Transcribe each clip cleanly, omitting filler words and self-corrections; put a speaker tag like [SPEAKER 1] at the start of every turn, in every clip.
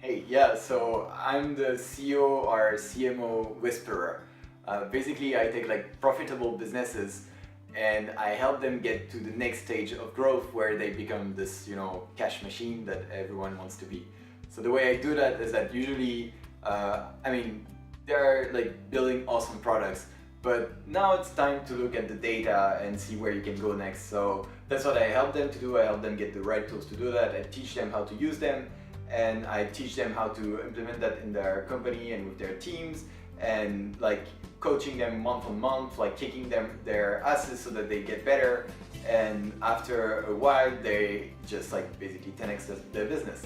[SPEAKER 1] Hey, yeah, so I'm the CEO or CMO whisperer. Basically, I take like profitable businesses and I help them get to the next stage of growth where they become this, cash machine that everyone wants to be. So the way I do that is that usually, they're like building awesome products, but now it's time to look at the data and see where you can go next. So that's what I help them to do. I help them get the right tools to do that. I teach them how to use them, and I teach them how to implement that in their company and with their teams, and like coaching them month on month, like kicking them their asses so that they get better. And after a while, they just like basically 10x their business.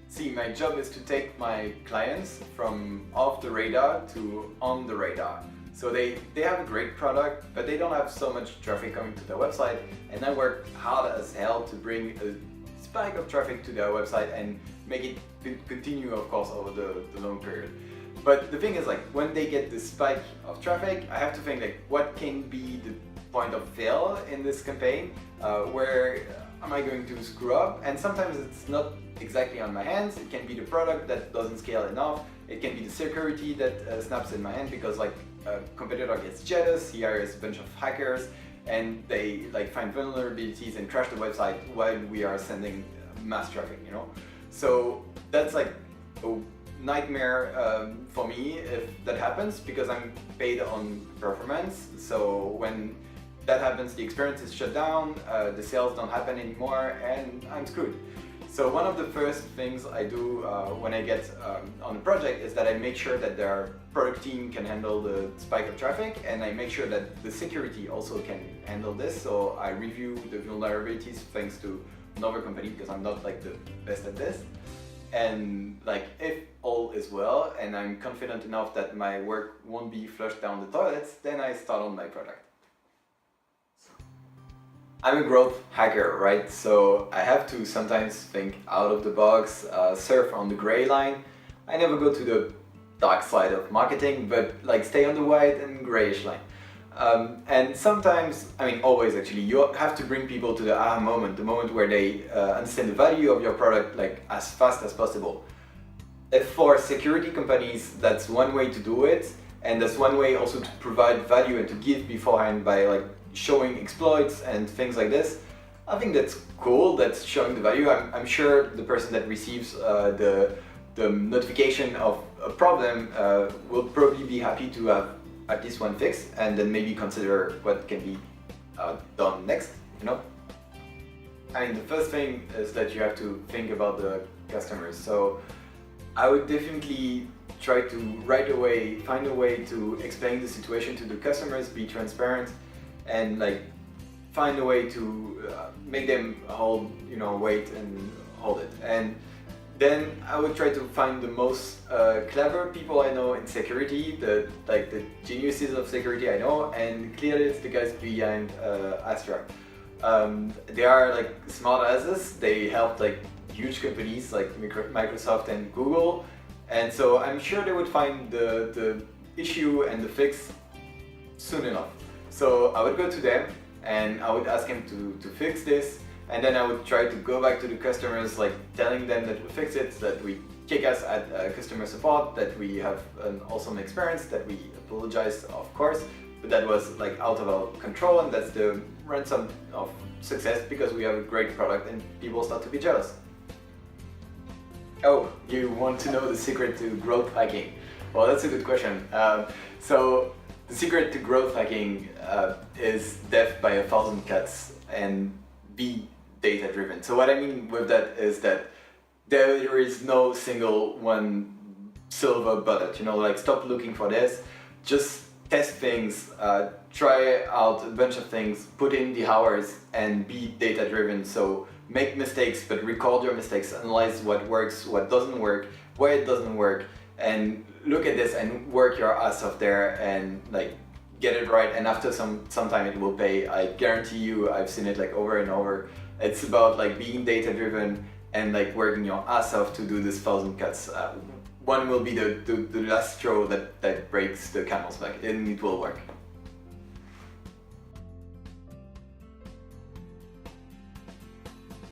[SPEAKER 1] See, my job is to take my clients from off the radar to on the radar. So they have a great product, but they don't have so much traffic coming to their website, and I work hard as hell to bring a spike of traffic to their website and make it continue, of course, over the long period. But the thing is, like, when they get this spike of traffic, I have to think like, what can be the point of fail in this campaign? Where am I going to screw up? And sometimes it's not exactly on my hands. It can be the product that doesn't scale enough. It can be the security that snaps in my hand because like a competitor gets jealous, he hires a bunch of hackers, and they like find vulnerabilities and crash the website while we are sending mass traffic, So that's like a nightmare for me if that happens, because I'm paid on performance. So when that happens, the experience is shut down, the sales don't happen anymore, and I'm screwed. So one of the first things I do when I get on a project is that I make sure that their product team can handle the spike of traffic, and I make sure that the security also can handle this. So I review the vulnerabilities thanks to another company, because I'm not like the best at this. And like if all is well and I'm confident enough that my work won't be flushed down the toilets, then I start on my product. I'm a growth hacker, right? So I have to sometimes think out of the box, surf on the gray line. I never go to the dark side of marketing, but like stay on the white and grayish line. And sometimes, always actually, you have to bring people to the aha moment, the moment where they understand the value of your product like as fast as possible. If for security companies, that's one way to do it, and that's one way also to provide value and to give beforehand by like showing exploits and things like this. I think that's cool, that's showing the value. I'm sure the person that receives the notification of a problem will probably be happy to have at least one fix, and then maybe consider what can be done next, the first thing is that you have to think about the customers. So I would definitely try to right away find a way to explain the situation to the customers, be transparent, and like find a way to make them hold, wait and hold it. And then I would try to find the most clever people I know in security, the geniuses of security I know, and clearly it's the guys behind Astra. They are like smart asses. They help like huge companies like Microsoft and Google, and so I'm sure they would find the issue and the fix soon enough. So I would go to them and I would ask them to fix this, and then I would try to go back to the customers, like telling them that we fix it, that we kick ass at customer support, that we have an awesome experience, that we apologize, of course, but that was like out of our control, and that's the ransom of success because we have a great product and people start to be jealous. Oh, you want to know the secret to growth hacking? Well, that's a good question. So the secret to growth hacking is death by 1,000 cuts and be data driven. So what I mean with that is that there is no single one silver bullet, like stop looking for this, just test things, try out a bunch of things, put in the hours and be data driven. So make mistakes, but record your mistakes, analyze what works, what doesn't work, why it doesn't work, and look at this and work your ass off there and like get it right, and after some time it will pay. I guarantee you, I've seen it like over and over. It's about like being data driven and like working your ass off to do this 1,000 cuts. One will be the last straw that breaks the camel's back, and it will work.